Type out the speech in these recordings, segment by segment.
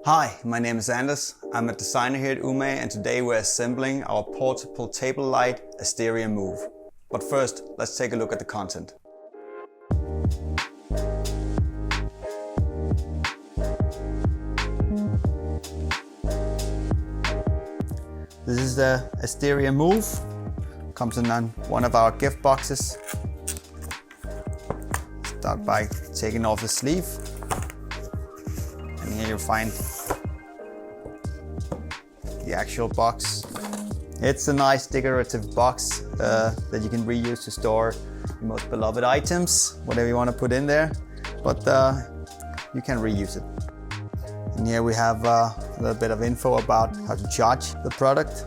Hi, my name is Anders. I'm a designer here at Umage, and today we're assembling our portable table light Asteria Move. But first, let's take a look at the content. This is the Asteria Move. Comes in on one of our gift boxes. Start by taking off the sleeve. And here you'll find the actual box. It's a nice decorative box that you can reuse to store your most beloved items, whatever you want to put in there, but you can reuse it. And here we have a little bit of info about how to charge the product.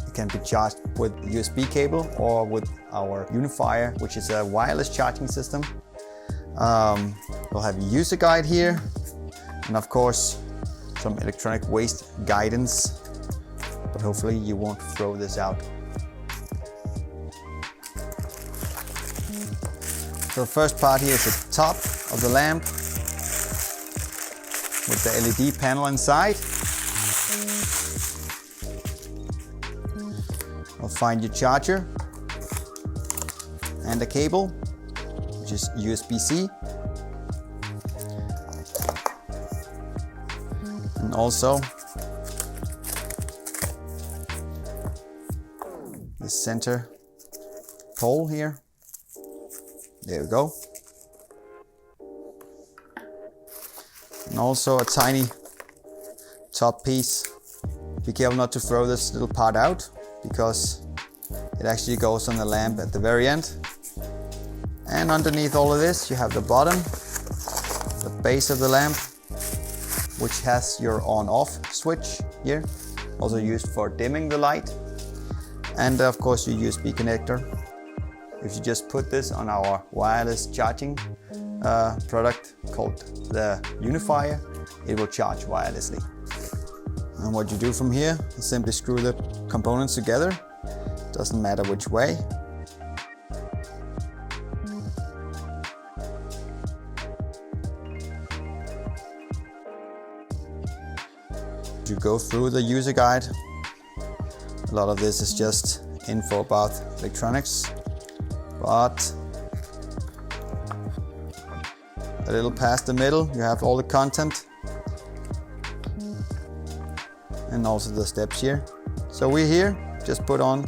It can be charged with USB cable or with our unifier, which is a wireless charging system. We'll have a user guide here, and of course some electronic waste guidance, but hopefully you won't throw this out. So the first part here is the top of the lamp with the LED panel inside. You'll find your charger and a cable, which is USB-C. And also the center pole here. There we go. And also a tiny top piece. Be careful not to throw this little part out, because it actually goes on the lamp at the very end. And underneath all of this you have the bottom, the base of the lamp, which has your on-off switch here, also used for dimming the light, and of course your USB connector. If you just put this on our wireless charging product called the unifier, it will charge wirelessly. And what you do from here is simply screw the components together. Doesn't matter which way. You go through the user guide. A lot of this is just info about electronics, but a little past the middle you have all the content and also the steps here. So we're here, just put on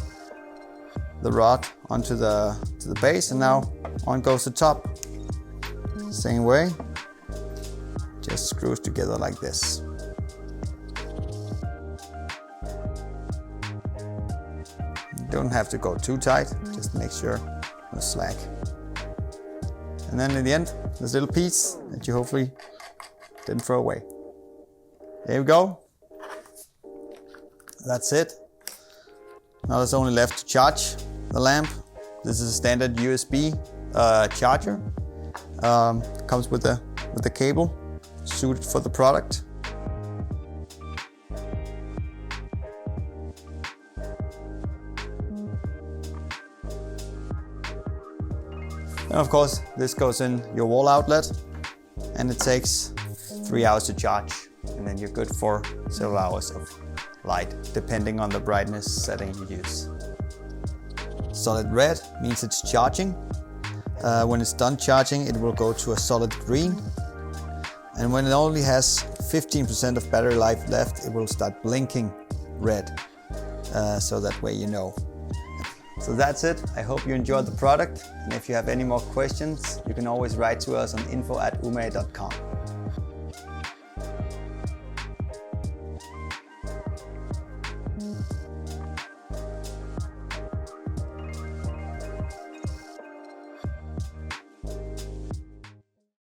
the rod onto the base, and now on goes the top. Same way, just screws together like this. Don't have to go too tight, just make sure no slack. And then in the end, this little piece that you hopefully didn't throw away. There we go. That's it. Now there's only left to charge the lamp. This is a standard USB charger. Comes with the cable suited for the product. And of course, this goes in your wall outlet, and it takes 3 hours to charge, and then you're good for several hours of light, depending on the brightness setting you use. Solid red means it's charging. When it's done charging, it will go to a solid green. And when it only has 15% of battery life left, it will start blinking red. So that way you know. So that's it. I hope you enjoyed the product, and if you have any more questions, you can always write to us on info@umage.com.